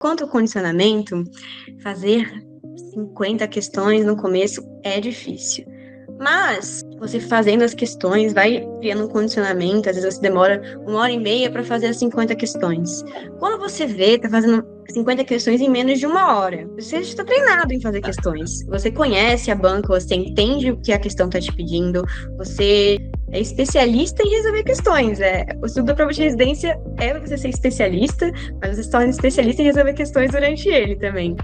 Quanto ao condicionamento, fazer 50 questões no começo é difícil. Mas você fazendo as questões vai criando um condicionamento, às vezes você demora 1h30 para fazer as 50 questões. Quando você vê, tá fazendo 50 questões em menos de 1 hora. Você já está treinado em fazer questões. Você conhece a banca, você entende o que a questão está te pedindo, você é especialista em resolver questões. O estudo da prova de residência é você ser especialista, mas você se torna especialista em resolver questões durante ele também.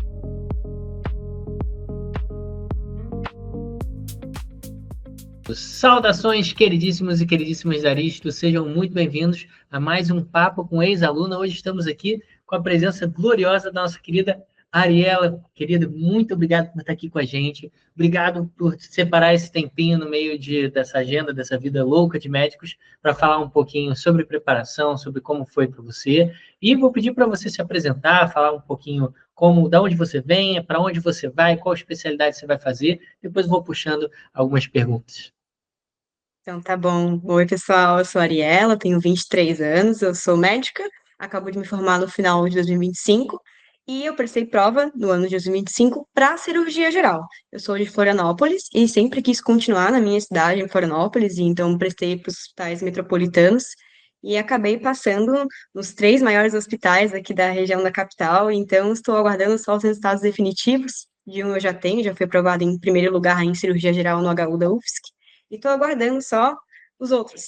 Saudações, queridíssimos e queridíssimas da Aristo, sejam muito bem-vindos a mais um Papo com Ex-Aluna. Hoje estamos aqui com a presença gloriosa da nossa querida Ariela. Querida, muito obrigado por estar aqui com a gente. Obrigado por separar esse tempinho no meio dessa agenda, dessa vida louca de médicos, para falar um pouquinho sobre preparação, sobre como foi para você. E vou pedir para você se apresentar, falar um pouquinho de onde você vem, para onde você vai, qual especialidade você vai fazer. Depois vou puxando algumas perguntas. Então, tá bom. Oi, pessoal, eu sou a Ariela, tenho 23 anos, eu sou médica, acabo de me formar no final de 2025 e eu prestei prova no ano de 2025 para cirurgia geral. Eu sou de Florianópolis e sempre quis continuar na minha cidade, em Florianópolis, e então prestei para os hospitais metropolitanos e acabei passando nos 3 maiores hospitais aqui da região da capital, então estou aguardando só os resultados definitivos. De um eu já tenho, já fui aprovada em primeiro lugar em cirurgia geral no HU da UFSC, e tô aguardando só os outros.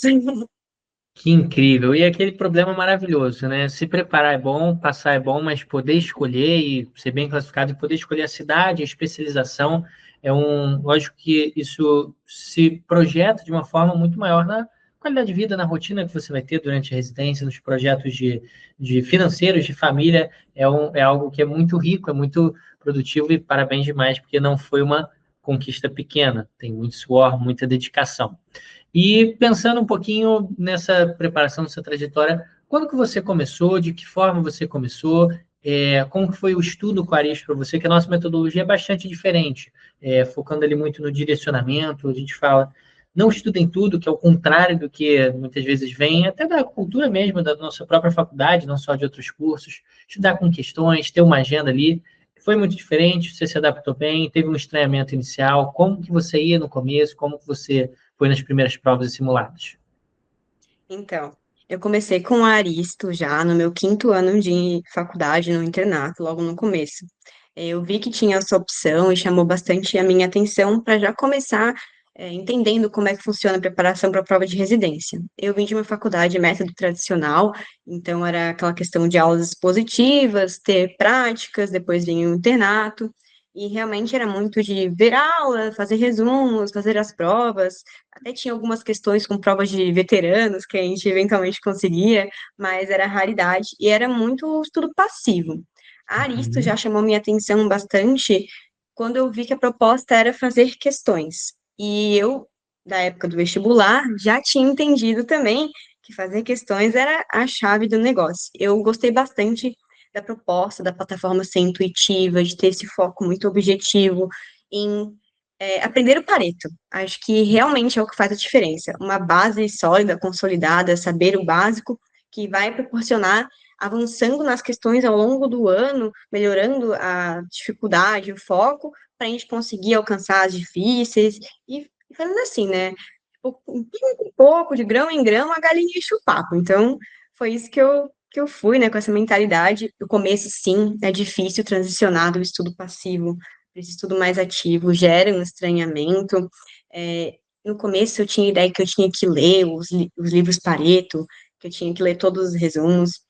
Que incrível! E aquele problema maravilhoso, né? Se preparar é bom, passar é bom, mas poder escolher e ser bem classificado e poder escolher a cidade, a especialização, lógico que isso se projeta de uma forma muito maior na qualidade de vida, na rotina que você vai ter durante a residência, nos projetos de financeiros, de família, é algo que é muito rico, é muito produtivo e parabéns demais, porque não foi uma conquista pequena, tem muito suor, muita dedicação. E pensando um pouquinho nessa preparação, nessa trajetória, quando que você começou, de que forma você começou, como que foi o estudo com a Aristo para você, que a nossa metodologia é bastante diferente, focando ali muito no direcionamento, a gente fala, não estudem tudo, que é o contrário do que muitas vezes vem, até da cultura mesmo, da nossa própria faculdade, não só de outros cursos, estudar com questões, ter uma agenda ali, foi muito diferente, você se adaptou bem, teve um estranhamento inicial, como que você ia no começo, como que você foi nas primeiras provas e simulados? Então, eu comecei com a Aristo já no meu 5º ano de faculdade, no internato, logo no começo. Eu vi que tinha essa opção e chamou bastante a minha atenção para já começar entendendo como é que funciona a preparação para a prova de residência. Eu vim de uma faculdade método tradicional, então era aquela questão de aulas expositivas, ter práticas, depois vinha o internato, e realmente era muito de ver aula, fazer resumos, fazer as provas. Até tinha algumas questões com provas de veteranos que a gente eventualmente conseguia, mas era raridade e era muito estudo passivo. A Aristo já Uhum. chamou minha atenção bastante quando eu vi que a proposta era fazer questões. E eu, da época do vestibular, já tinha entendido também que fazer questões era a chave do negócio. Eu gostei bastante da proposta, da plataforma ser intuitiva, de ter esse foco muito objetivo em aprender o Pareto. Acho que realmente é o que faz a diferença. Uma base sólida, consolidada, saber o básico, que vai proporcionar avançando nas questões ao longo do ano, melhorando a dificuldade, o foco, para a gente conseguir alcançar as difíceis e fazendo assim, né? Tipo, um pouco em pouco, de grão em grão, a galinha enche o papo. Então, foi isso que eu fui, né, com essa mentalidade. No começo, sim, é difícil transicionar do estudo passivo para esse estudo mais ativo, gera um estranhamento. No começo, eu tinha a ideia que eu tinha que ler os livros Pareto, que eu tinha que ler todos os resumos,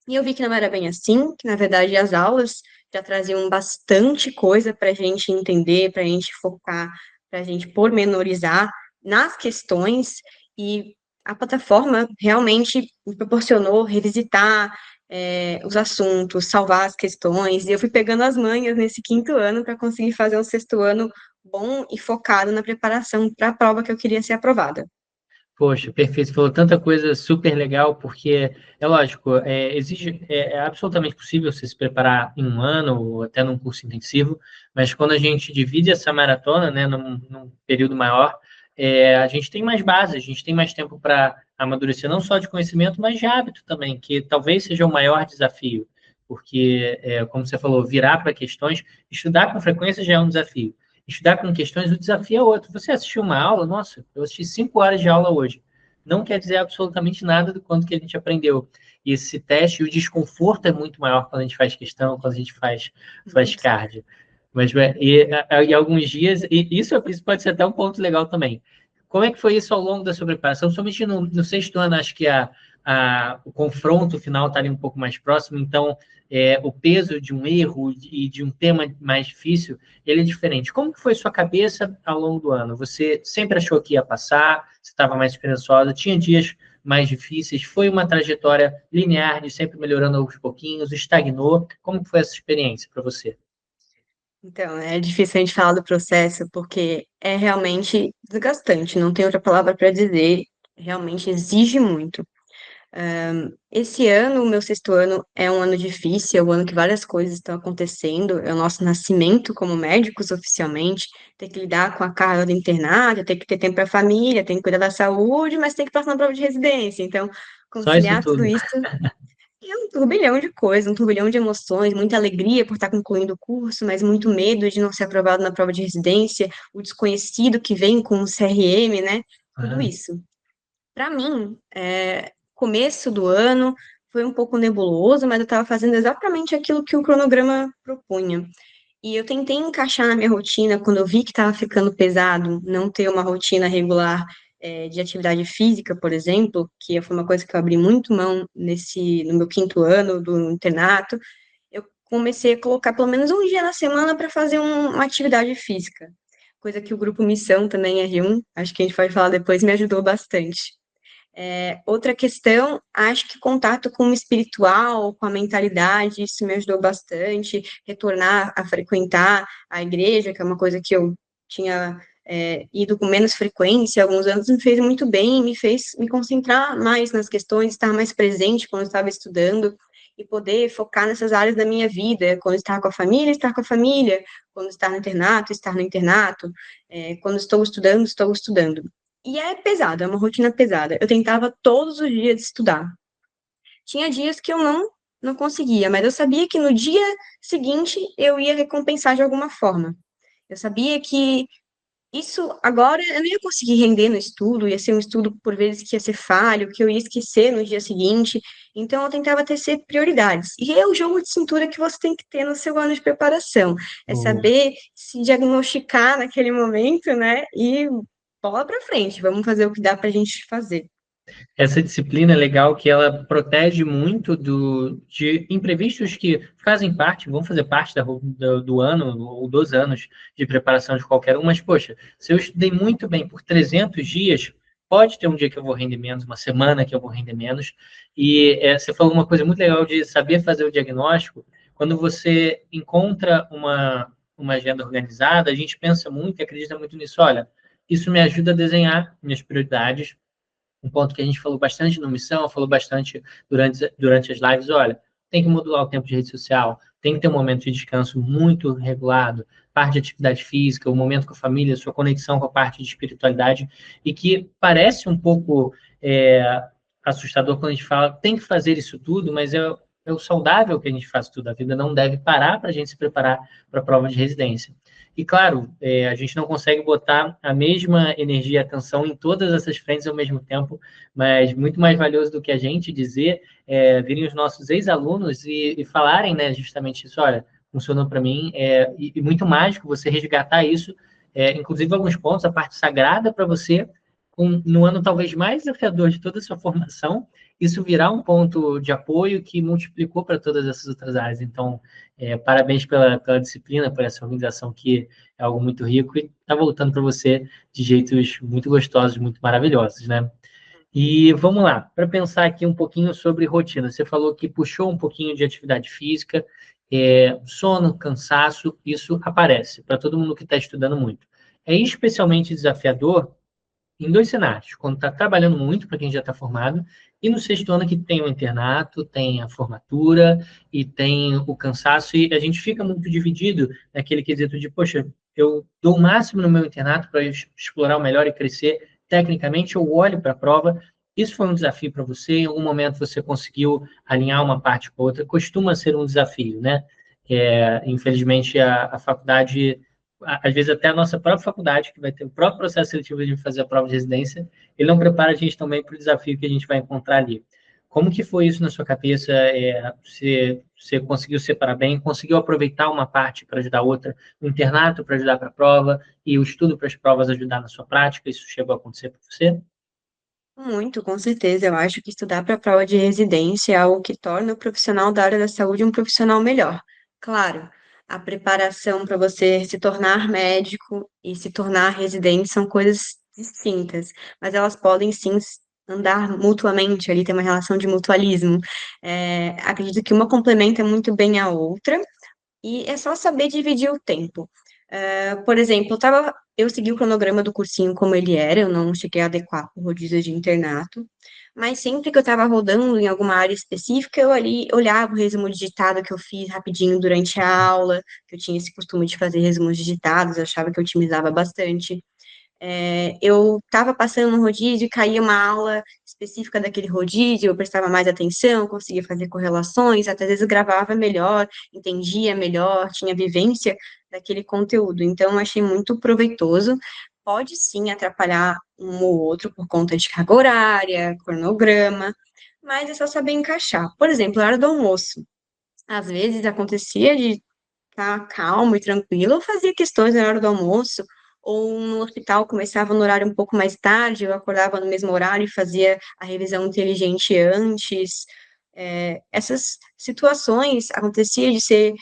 e eu vi que não era bem assim, que na verdade as aulas já traziam bastante coisa para a gente entender, para a gente focar, para a gente pormenorizar nas questões, e a plataforma realmente me proporcionou revisitar os assuntos, salvar as questões, e eu fui pegando as manhas nesse 5º ano para conseguir fazer um 6º ano bom e focado na preparação para a prova que eu queria ser aprovada. Poxa, perfeito. Você falou tanta coisa super legal, porque é lógico, é absolutamente possível você se preparar em um ano ou até num curso intensivo, mas quando a gente divide essa maratona, né, num período maior, a gente tem mais base, a gente tem mais tempo para amadurecer, não só de conhecimento, mas de hábito também, que talvez seja o maior desafio. porque, como você falou, virar para questões, estudar com frequência já é um desafio. Estudar com questões, o desafio é outro. Você assistiu uma aula, nossa, eu assisti 5 horas de aula hoje. Não quer dizer absolutamente nada do quanto que a gente aprendeu. E esse teste, o desconforto é muito maior quando a gente faz questão, quando a gente faz flashcard. Mas e alguns dias, e isso pode ser até um ponto legal também. Como é que foi isso ao longo da sua preparação? Somente no sexto ano, acho que o confronto final está ali um pouco mais próximo, então o peso de um erro e de um tema mais difícil, ele é diferente. Como que foi sua cabeça ao longo do ano? Você sempre achou que ia passar? Você estava mais esperançosa? Tinha dias mais difíceis? Foi uma trajetória linear de sempre melhorando aos pouquinhos? Estagnou? Como que foi essa experiência para você? Então, é difícil a gente falar do processo porque é realmente desgastante, não tem outra palavra para dizer, realmente exige muito. Esse ano, o meu sexto ano, é um ano difícil, é um ano que várias coisas estão acontecendo, é o nosso nascimento como médicos oficialmente, ter que lidar com a carga do internato, ter que ter tempo para a família, tem que cuidar da saúde, mas tem que passar na prova de residência. Então, Só isso conciliar tudo tudo. isso é um turbilhão de coisas, um turbilhão de emoções, muita alegria por estar concluindo o curso, mas muito medo de não ser aprovado na prova de residência, o desconhecido que vem com o CRM, né? Tudo Ah, isso. Para mim, começo do ano foi um pouco nebuloso, mas eu estava fazendo exatamente aquilo que o cronograma propunha. E eu tentei encaixar na minha rotina, quando eu vi que estava ficando pesado, não ter uma rotina regular, de atividade física, por exemplo, que foi uma coisa que eu abri muito mão no meu quinto ano do internato, eu comecei a colocar pelo menos um dia na semana para fazer uma atividade física, coisa que o grupo Missão também R1, acho que a gente pode falar depois, me ajudou bastante. Outra questão, acho que contato com o espiritual, com a mentalidade, isso me ajudou bastante. Retornar a frequentar a igreja, que é uma coisa que eu tinha ido com menos frequência há alguns anos, me fez muito bem, me fez me concentrar mais nas questões, estar mais presente quando eu estava estudando e poder focar nessas áreas da minha vida, quando estar estar com a família, quando estar no internato, estar no internato, quando estou estudando. E é pesado, é uma rotina pesada. Eu tentava todos os dias estudar. Tinha dias que eu não conseguia, mas eu sabia que no dia seguinte eu ia recompensar de alguma forma. Eu sabia que isso agora eu não ia conseguir render no estudo, ia ser um estudo por vezes que ia ser falho, que eu ia esquecer no dia seguinte. Então eu tentava ter sempre prioridades. E é o jogo de cintura que você tem que ter no seu ano de preparação. É boa. saber se diagnosticar naquele momento, né? E bola para frente, vamos fazer o que dá para a gente fazer. Essa disciplina é legal que ela protege muito de imprevistos que fazem parte, vão fazer parte do ano ou dos anos de preparação de qualquer um, mas, poxa, se eu estudei muito bem por 300 dias, pode ter um dia que eu vou render menos, uma semana que eu vou render menos, e você falou uma coisa muito legal de saber fazer o diagnóstico. Quando você encontra uma agenda organizada, a gente pensa muito e acredita muito nisso, olha, isso me ajuda a desenhar minhas prioridades, um ponto que a gente falou bastante no Missão, falou bastante durante as lives, olha, tem que modular o tempo de rede social, tem que ter um momento de descanso muito regulado, parte de atividade física, o momento com a família, sua conexão com a parte de espiritualidade, e que parece um pouco assustador quando a gente fala, tem que fazer isso tudo, mas é o saudável que a gente faz tudo. A vida não deve parar para a gente se preparar para a prova de residência. E, claro, a gente não consegue botar a mesma energia e atenção em todas essas frentes ao mesmo tempo, mas muito mais valioso do que a gente dizer virem os nossos ex-alunos e falarem, né, justamente isso, olha, funcionou para mim, e muito mágico você resgatar isso, inclusive alguns pontos, a parte sagrada para você, no ano talvez mais desafiador de toda a sua formação, isso virar um ponto de apoio que multiplicou para todas essas outras áreas. Então, parabéns pela disciplina, por essa organização que é algo muito rico e está voltando para você de jeitos muito gostosos, muito maravilhosos, né? E vamos lá, para pensar aqui um pouquinho sobre rotina. Você falou que puxou um pouquinho de atividade física, sono, cansaço, isso aparece para todo mundo que está estudando muito. É especialmente desafiador em dois cenários, quando está trabalhando muito para quem já está formado, e no sexto ano que tem o internato, tem a formatura e tem o cansaço, e a gente fica muito dividido naquele quesito de, poxa, eu dou o máximo no meu internato para explorar o melhor e crescer tecnicamente, eu olho para a prova Isso foi um desafio para você? Em algum momento você conseguiu alinhar uma parte com a outra? Costuma ser um desafio, né? Infelizmente, a faculdade, às vezes até a nossa própria faculdade, que vai ter o próprio processo seletivo de fazer a prova de residência, ele não prepara a gente também para o desafio que a gente vai encontrar ali. Como que foi isso na sua cabeça? Você conseguiu separar bem? Conseguiu aproveitar uma parte para ajudar a outra? O internato para ajudar para a prova e o estudo para as provas ajudar na sua prática? Isso chegou a acontecer para você? Muito, com certeza. Eu acho que estudar para a prova de residência é algo que torna o profissional da área da saúde um profissional melhor. Claro, a preparação para você se tornar médico e se tornar residente são coisas distintas, mas elas podem sim andar mutuamente, ali tem uma relação de mutualismo. Acredito que uma complementa muito bem a outra. E é só saber dividir o tempo. Por exemplo, eu segui o cronograma do cursinho como ele era, eu não cheguei a adequar o rodízio de internato, mas sempre que eu estava rodando em alguma área específica, eu ali olhava o resumo digitado que eu fiz rapidinho durante a aula, que eu tinha esse costume de fazer resumos digitados, eu achava que eu otimizava bastante. Eu estava passando no rodízio e caía uma aula específica daquele rodízio, eu prestava mais atenção, conseguia fazer correlações, até às vezes gravava melhor, entendia melhor, tinha vivência daquele conteúdo. Então, eu achei muito proveitoso. Pode sim atrapalhar um ou outro por conta de carga horária, cronograma, mas é só saber encaixar. Por exemplo, a hora do almoço. Às vezes acontecia de estar calmo e tranquilo, eu fazia questões na hora do almoço, ou no hospital começava no horário um pouco mais tarde, eu acordava no mesmo horário e fazia a revisão inteligente antes. Essas situações acontecia de ser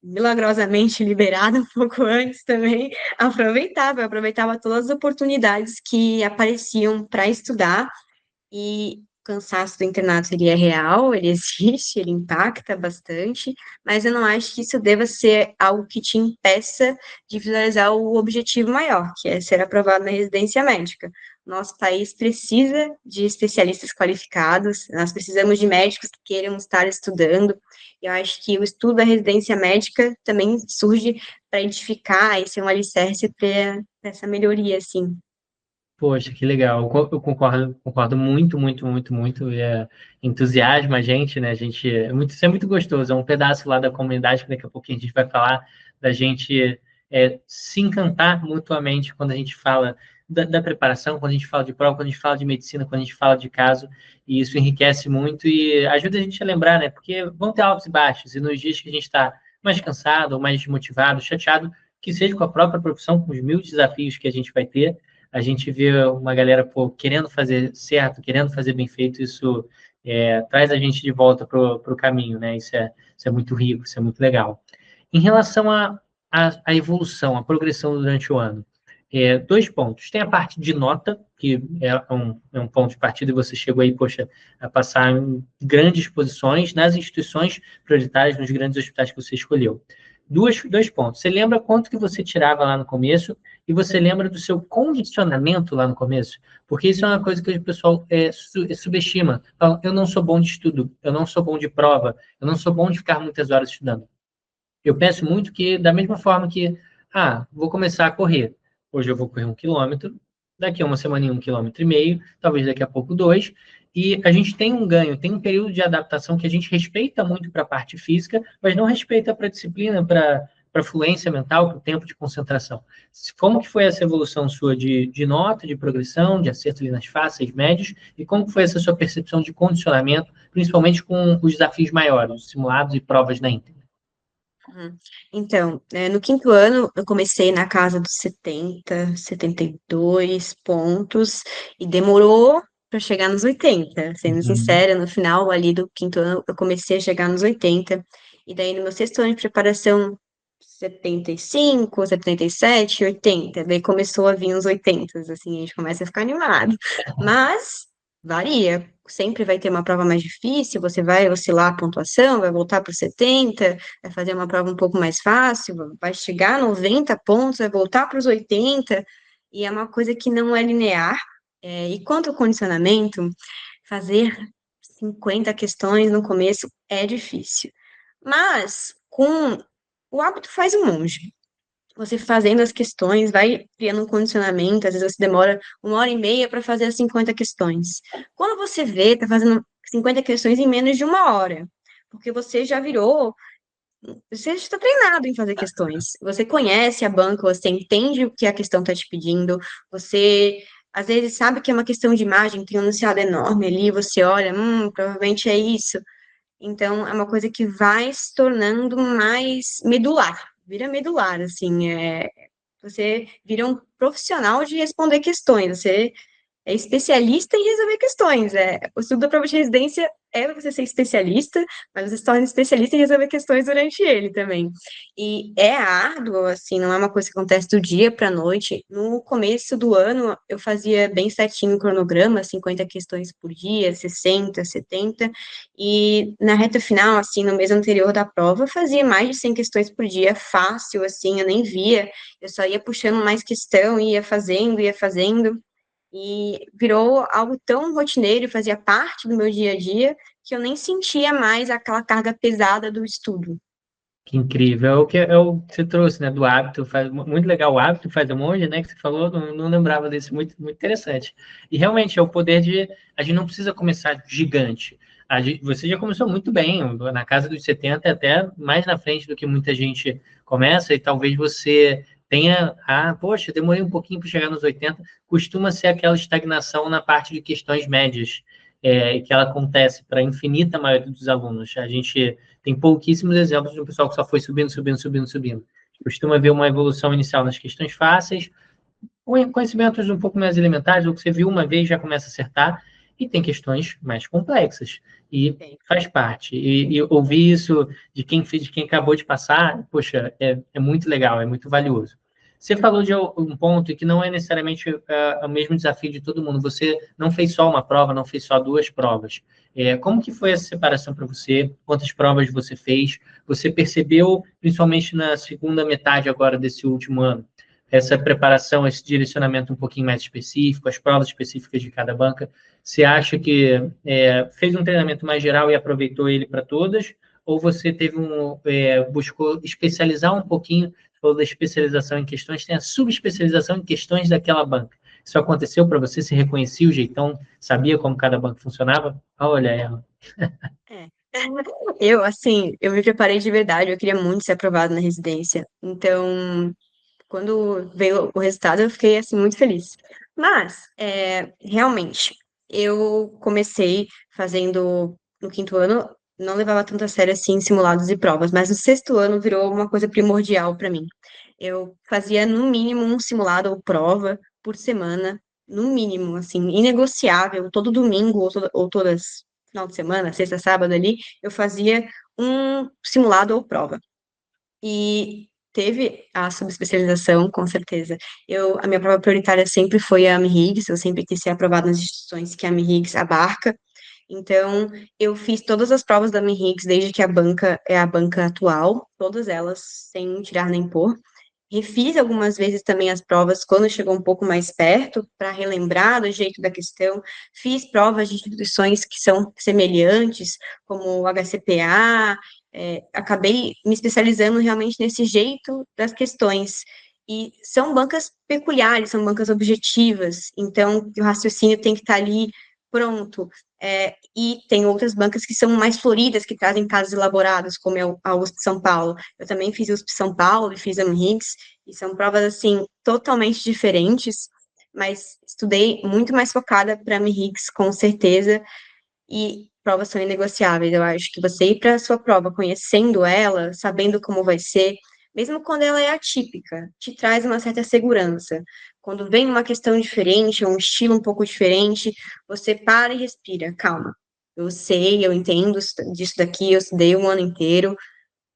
milagrosamente liberada um pouco antes também, eu aproveitava todas as oportunidades que apareciam para estudar e o cansaço do internato, ele é real, ele existe, ele impacta bastante, mas eu não acho que isso deva ser algo que te impeça de visualizar o objetivo maior, que é ser aprovado na residência médica. Nosso país precisa de especialistas qualificados, nós precisamos de médicos que queiram estar estudando. Eu acho que o estudo da residência médica também surge para edificar e ser um alicerce para essa melhoria, assim. Poxa, que legal. Eu concordo muito, muito, muito, muito. Entusiasma a gente, né? Isso é muito gostoso. É um pedaço lá da comunidade que daqui a pouquinho a gente vai falar da gente se encantar mutuamente quando a gente fala da preparação, quando a gente fala de prova, quando a gente fala de medicina, quando a gente fala de caso. E isso enriquece muito e ajuda a gente a lembrar, né? Porque vão ter altos e baixos. E nos dias que a gente está mais cansado, ou mais desmotivado, chateado, que seja com a própria profissão, com os mil desafios que a gente vai ter, a gente vê uma galera pô, querendo fazer certo, querendo fazer bem feito, isso traz a gente de volta para o caminho, né? Isso é muito rico, isso é muito legal. Em relação à evolução, à progressão durante o ano, dois pontos. Tem a parte de nota, que é um ponto de partida, e você chegou aí, poxa, a passar em grandes posições nas instituições prioritárias, nos grandes hospitais que você escolheu. Dois pontos. Você lembra quanto que você tirava lá no começo e você lembra do seu condicionamento lá no começo? Porque isso é uma coisa que o pessoal subestima. Fala, eu não sou bom de estudo, eu não sou bom de prova, eu não sou bom de ficar muitas horas estudando. Eu penso muito que, da mesma forma que, vou começar a correr. Hoje eu vou correr 1 quilômetro, daqui a uma semana 1,5 quilômetros, talvez daqui a pouco 2, e a gente tem um ganho, tem um período de adaptação que a gente respeita muito para a parte física, mas não respeita para a disciplina, para a fluência mental, para o tempo de concentração. Como que foi essa evolução sua de nota, de progressão, de acerto ali nas fáceis, médios, e como que foi essa sua percepção de condicionamento, principalmente com os desafios maiores, os simulados e provas na íntegra? Uhum. Então, no quinto ano, eu comecei na casa dos 72 pontos, e demorou para chegar nos 80. Sendo Uhum. sincera, no final ali do quinto ano, eu comecei a chegar nos 80, e daí no meu sexto ano de preparação, 75, 77, 80, daí começou a vir uns 80, assim, a gente começa a ficar animado, mas varia, sempre vai ter uma prova mais difícil, você vai oscilar a pontuação, vai voltar para os 70, vai fazer uma prova um pouco mais fácil, vai chegar a 90 pontos, vai voltar para os 80, e é uma coisa que não é linear. E quanto ao condicionamento, fazer 50 questões no começo é difícil. Mas com o hábito faz o monge. você fazendo as questões, vai criando um condicionamento, às vezes você demora 1 hora e meia para fazer as 50 questões. Quando você vê, tá fazendo 50 questões em menos de 1 hora, porque você já está treinado em fazer questões. Você conhece a banca, você entende o que a questão está te pedindo, você às vezes sabe que é uma questão de imagem, tem um enunciado enorme ali, você olha, provavelmente é isso. Então, é uma coisa que vai se tornando mais medular, vira medular, assim, você vira um profissional de responder questões, você é especialista em resolver questões. O estudo da prova de residência é você ser especialista, mas você se torna especialista em resolver questões durante ele também. E é árduo, assim, não é uma coisa que acontece do dia para a noite. No começo do ano, eu fazia bem certinho o cronograma, 50 questões por dia, 60, 70, e na reta final, assim, no mês anterior da prova, eu fazia mais de 100 questões por dia, fácil, assim, eu nem via, eu só ia puxando mais questão, ia fazendo, e virou algo tão rotineiro, fazia parte do meu dia a dia, que eu nem sentia mais aquela carga pesada do estudo. Que incrível. É o que você trouxe, né? Do hábito. Muito legal o hábito faz o monge, né? Que você falou, não lembrava desse. Muito interessante. E realmente é o poder de. A gente não precisa começar gigante. Você já começou muito bem, na casa dos 70, até mais na frente do que muita gente começa, e talvez você tenha. Ah, poxa, demorei um pouquinho para chegar nos 80. Costuma ser aquela estagnação na parte de questões médias, que ela acontece para a infinita maioria dos alunos. A gente tem pouquíssimos exemplos de um pessoal que só foi subindo, subindo, subindo, subindo. Costuma ver uma evolução inicial nas questões fáceis, ou conhecimentos um pouco mais elementares, ou que você viu uma vez já começa a acertar, e tem questões mais complexas. E faz parte. E ouvir isso de quem acabou de passar, poxa, é muito legal, é muito valioso. Você falou de um ponto que não é necessariamente o mesmo desafio de todo mundo. Você não fez só uma prova, não fez só duas provas. Como que foi essa separação para você? Quantas provas você fez? Você percebeu, principalmente na segunda metade agora desse último ano, essa preparação, esse direcionamento um pouquinho mais específico, as provas específicas de cada banca? Você acha que fez um treinamento mais geral e aproveitou ele para todas? Ou você buscou especializar um pouquinho, falou da especialização em questões, tem a subespecialização em questões daquela banca? Isso aconteceu para você? Se reconhecia o jeitão? Sabia como cada banco funcionava? Olha ela. É. Eu me preparei de verdade, eu queria muito ser aprovada na residência. Então, quando veio o resultado, eu fiquei, assim, muito feliz. Mas, realmente, eu comecei fazendo no quinto ano, não levava tanto a sério, assim, simulados e provas, mas no sexto ano virou uma coisa primordial para mim. Eu fazia, no mínimo, um simulado ou prova por semana, no mínimo, assim, inegociável, todo domingo ou todas final de semana, sexta, sábado ali, eu fazia um simulado ou prova. E teve a subespecialização, com certeza. A minha prova prioritária sempre foi a AMRRIGS, eu sempre quis ser aprovada nas instituições que a AMRRIGS abarca. Então, eu fiz todas as provas da AMRRIGS desde que a banca é a banca atual, todas elas, sem tirar nem pôr. Refiz algumas vezes também as provas quando chegou um pouco mais perto, para relembrar do jeito da questão. Fiz provas de instituições que são semelhantes, como o HCPA, acabei me especializando realmente nesse jeito das questões. E são bancas peculiares, são bancas objetivas, então o raciocínio tem que estar ali pronto. E tem outras bancas que são mais floridas, que trazem casos elaborados, como é a USP São Paulo. Eu também fiz USP São Paulo e fiz a AMRRIGS, e são provas, assim, totalmente diferentes, mas estudei muito mais focada para a AMRRIGS, com certeza, e provas são inegociáveis. Eu acho que você ir para a sua prova conhecendo ela, sabendo como vai ser, mesmo quando ela é atípica, te traz uma certa segurança. Quando vem uma questão diferente, um estilo um pouco diferente, você para e respira, calma. Eu sei, eu entendo disso daqui, eu estudei um ano inteiro,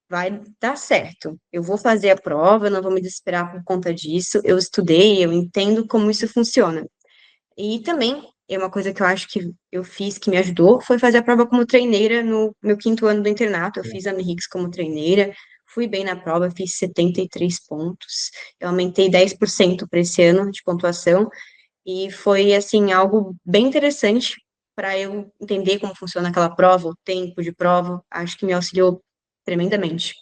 vai dar certo. Eu vou fazer a prova, eu não vou me desesperar por conta disso. Eu estudei, eu entendo como isso funciona. E também, é uma coisa que eu acho que eu fiz que me ajudou, foi fazer a prova como treineira no meu quinto ano do internato. Eu fiz a MRICS como treineira, fui bem na prova, fiz 73 pontos. Eu aumentei 10% para esse ano de pontuação, e foi, assim, algo bem interessante para eu entender como funciona aquela prova, o tempo de prova. Acho que me auxiliou tremendamente.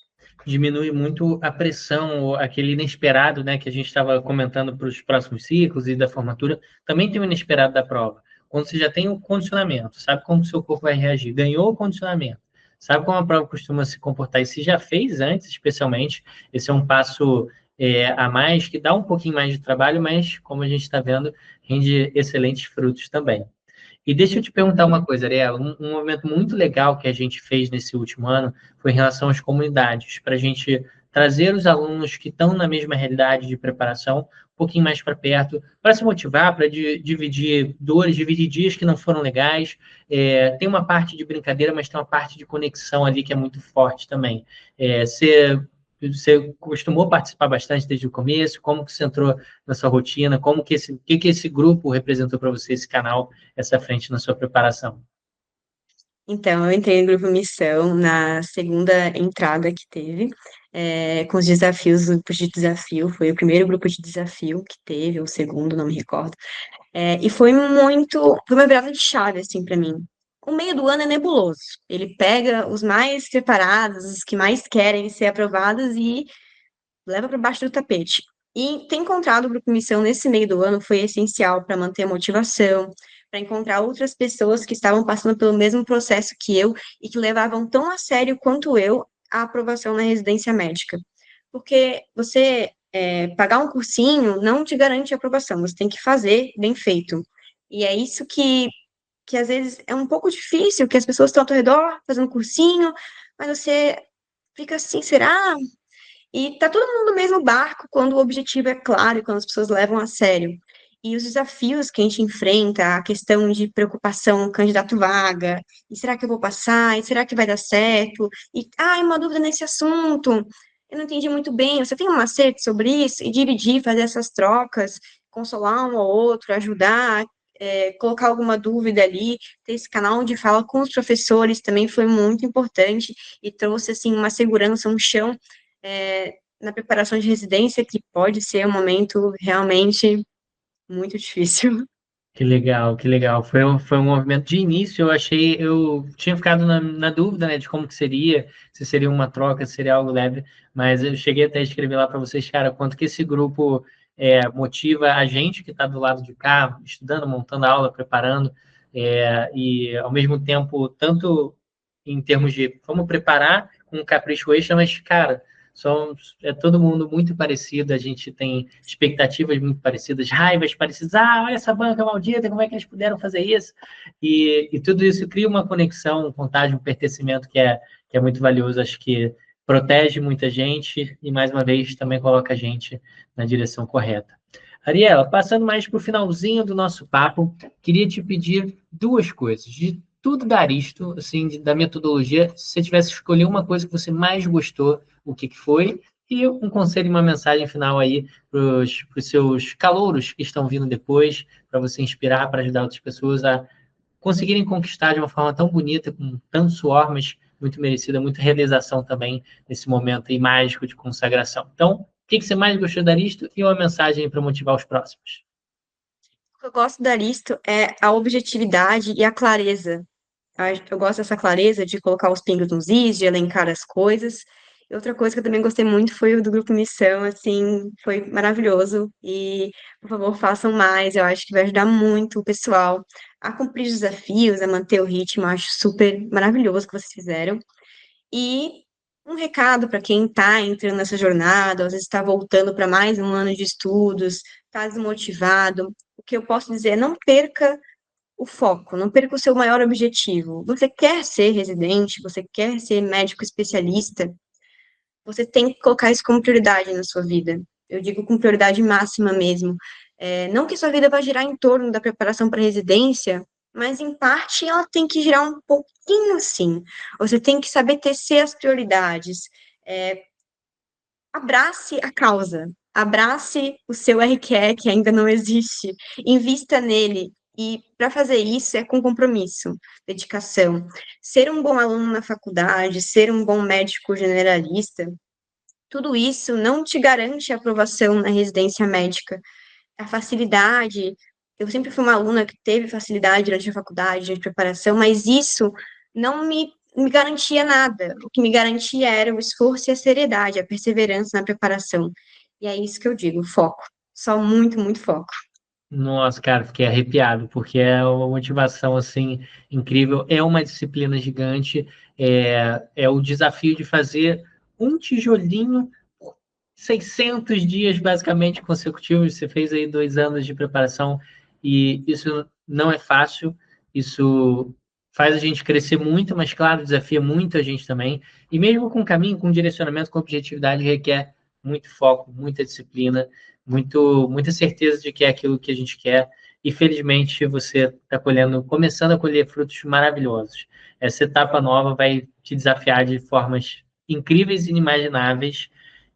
diminui muito a pressão, ou aquele inesperado, né, que a gente estava comentando para os próximos ciclos e da formatura, também tem o inesperado da prova. Quando você já tem o condicionamento, sabe como o seu corpo vai reagir, ganhou o condicionamento, sabe como a prova costuma se comportar, e se já fez antes, especialmente, esse é um passo a mais, que dá um pouquinho mais de trabalho, mas, como a gente está vendo, rende excelentes frutos também. E deixa eu te perguntar uma coisa, Ariela. Um movimento muito legal que a gente fez nesse último ano foi em relação às comunidades, para a gente trazer os alunos que estão na mesma realidade de preparação um pouquinho mais para perto, para se motivar, para dividir dores, dividir dias que não foram legais. Tem uma parte de brincadeira, mas tem uma parte de conexão ali que é muito forte também. Você costumou participar bastante desde o começo? Como que você entrou na sua rotina? Como que que esse grupo representou para você, esse canal, essa frente na sua preparação? Então, eu entrei no Grupo Missão na segunda entrada que teve, com os desafios, grupos de desafio. Foi o primeiro grupo de desafio que teve, ou o segundo, não me recordo. E foi uma virada de chave, assim, para mim. O meio do ano é nebuloso. Ele pega os mais preparados, os que mais querem ser aprovados e leva para baixo do tapete. E ter encontrado o Grupo Missão nesse meio do ano foi essencial para manter a motivação, para encontrar outras pessoas que estavam passando pelo mesmo processo que eu e que levavam tão a sério quanto eu a aprovação na residência médica. Porque pagar um cursinho não te garante a aprovação, você tem que fazer bem feito. E é isso que às vezes é um pouco difícil, que as pessoas estão ao teu redor fazendo cursinho, mas você fica assim, será? E tá todo mundo no mesmo barco quando o objetivo é claro e quando as pessoas levam a sério. E os desafios que a gente enfrenta, a questão de preocupação, candidato vaga, e será que eu vou passar? E será que vai dar certo? E, uma dúvida nesse assunto, eu não entendi muito bem. Você tem um macete sobre isso? E dividir, fazer essas trocas, consolar um ao outro, ajudar, colocar alguma dúvida ali, ter esse canal de fala com os professores também foi muito importante e trouxe, assim, uma segurança, um chão na preparação de residência, que pode ser um momento realmente muito difícil. Que legal, que legal. Foi um movimento de início, eu tinha ficado na dúvida, né, de como que seria, se seria uma troca, se seria algo leve, mas eu cheguei até a escrever lá para vocês, cara, quanto que esse grupo motiva a gente que está do lado de cá, estudando, montando aula, preparando, e ao mesmo tempo, tanto em termos de como preparar com um capricho extra, mas, cara, é todo mundo muito parecido, a gente tem expectativas muito parecidas, raivas parecidas. Olha essa banca maldita, como é que eles puderam fazer isso? E tudo isso cria uma conexão, um contágio, um pertencimento que é muito valioso. Acho que protege muita gente e, mais uma vez, também coloca a gente na direção correta. Ariela, passando mais para o finalzinho do nosso papo, queria te pedir duas coisas. De tudo da Aristo, assim, da metodologia, se você tivesse que escolher uma coisa que você mais gostou, o que foi? E um conselho e uma mensagem final aí para os seus calouros que estão vindo depois, para você inspirar, para ajudar outras pessoas a conseguirem conquistar de uma forma tão bonita, com tanto suor, mas muito merecida, muita realização também nesse momento aí mágico de consagração. Então, o que você mais gostou da Aristo e uma mensagem para motivar os próximos? O que eu gosto da Aristo é a objetividade e a clareza. Eu gosto dessa clareza de colocar os pingos nos is, de elencar as coisas. E outra coisa que eu também gostei muito foi o do Grupo Missão, assim, foi maravilhoso. E, por favor, façam mais. Eu acho que vai ajudar muito o pessoal a cumprir os desafios, a manter o ritmo. Eu acho super maravilhoso o que vocês fizeram. E um recado para quem está entrando nessa jornada, às vezes está voltando para mais um ano de estudos, está desmotivado. O que eu posso dizer é não perca o foco, não perca o seu maior objetivo. Você quer ser residente, você quer ser médico especialista, você tem que colocar isso como prioridade na sua vida. Eu digo com prioridade máxima mesmo. Não que sua vida vai girar em torno da preparação para residência, mas em parte ela tem que girar um pouquinho sim. Você tem que saber tecer as prioridades. Abrace a causa, abrace o seu RQE que ainda não existe, invista nele. E para fazer isso é com compromisso, dedicação. Ser um bom aluno na faculdade, ser um bom médico generalista, tudo isso não te garante a aprovação na residência médica. A facilidade, eu sempre fui uma aluna que teve facilidade durante a faculdade, de preparação, mas isso não me me garantia nada. O que me garantia era o esforço e a seriedade, a perseverança na preparação. E é isso que eu digo, foco. Só muito, muito foco. Nossa, cara, fiquei arrepiado, porque é uma motivação, assim, incrível. É uma disciplina gigante, é o desafio de fazer um tijolinho por 600 dias, basicamente, consecutivos. Você fez aí 2 anos de preparação e isso não é fácil. Isso faz a gente crescer muito, mas, claro, desafia muito a gente também. E mesmo com caminho, com direcionamento, com objetividade, requer muito foco, muita disciplina, muita certeza de que é aquilo que a gente quer. E felizmente você está colhendo, começando a colher frutos maravilhosos. Essa etapa nova vai te desafiar de formas incríveis e inimagináveis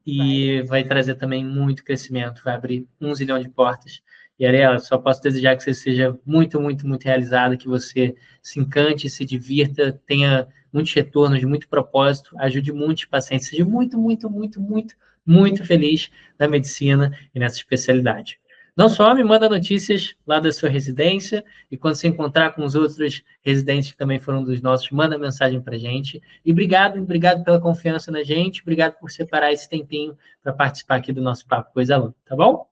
Vai. e vai trazer também muito crescimento, vai abrir 1 zilhão de portas. E Ariela, só posso desejar que você seja muito, muito, muito realizada, que você se encante, se divirta, tenha muitos retornos, muito propósito, ajude muitos pacientes, seja muito, muito, muito, muito, muito feliz na medicina e nessa especialidade. Não só me manda notícias lá da sua residência, e quando se encontrar com os outros residentes que também foram dos nossos, manda mensagem para a gente. E obrigado pela confiança na gente, obrigado por separar esse tempinho para participar aqui do nosso Papo Coisa Aluno, tá bom?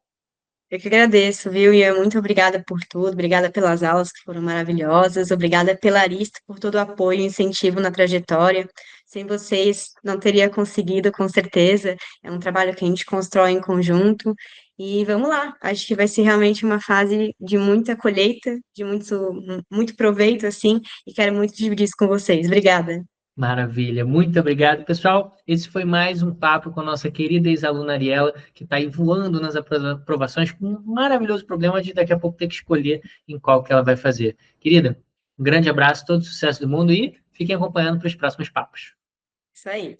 Eu que agradeço, viu? E muito obrigada por tudo, obrigada pelas aulas que foram maravilhosas, obrigada pela Arista por todo o apoio e incentivo na trajetória. Sem vocês, não teria conseguido, com certeza. É um trabalho que a gente constrói em conjunto. E vamos lá, acho que vai ser realmente uma fase de muita colheita, de muito proveito, assim, e quero muito dividir isso com vocês. Obrigada. Maravilha, muito obrigado, pessoal. Esse foi mais um papo com a nossa querida ex-aluna Ariela, que está aí voando nas aprovações, com um maravilhoso problema de daqui a pouco ter que escolher em qual que ela vai fazer. Querida, um grande abraço, todo sucesso do mundo e fiquem acompanhando para os próximos papos. Isso aí.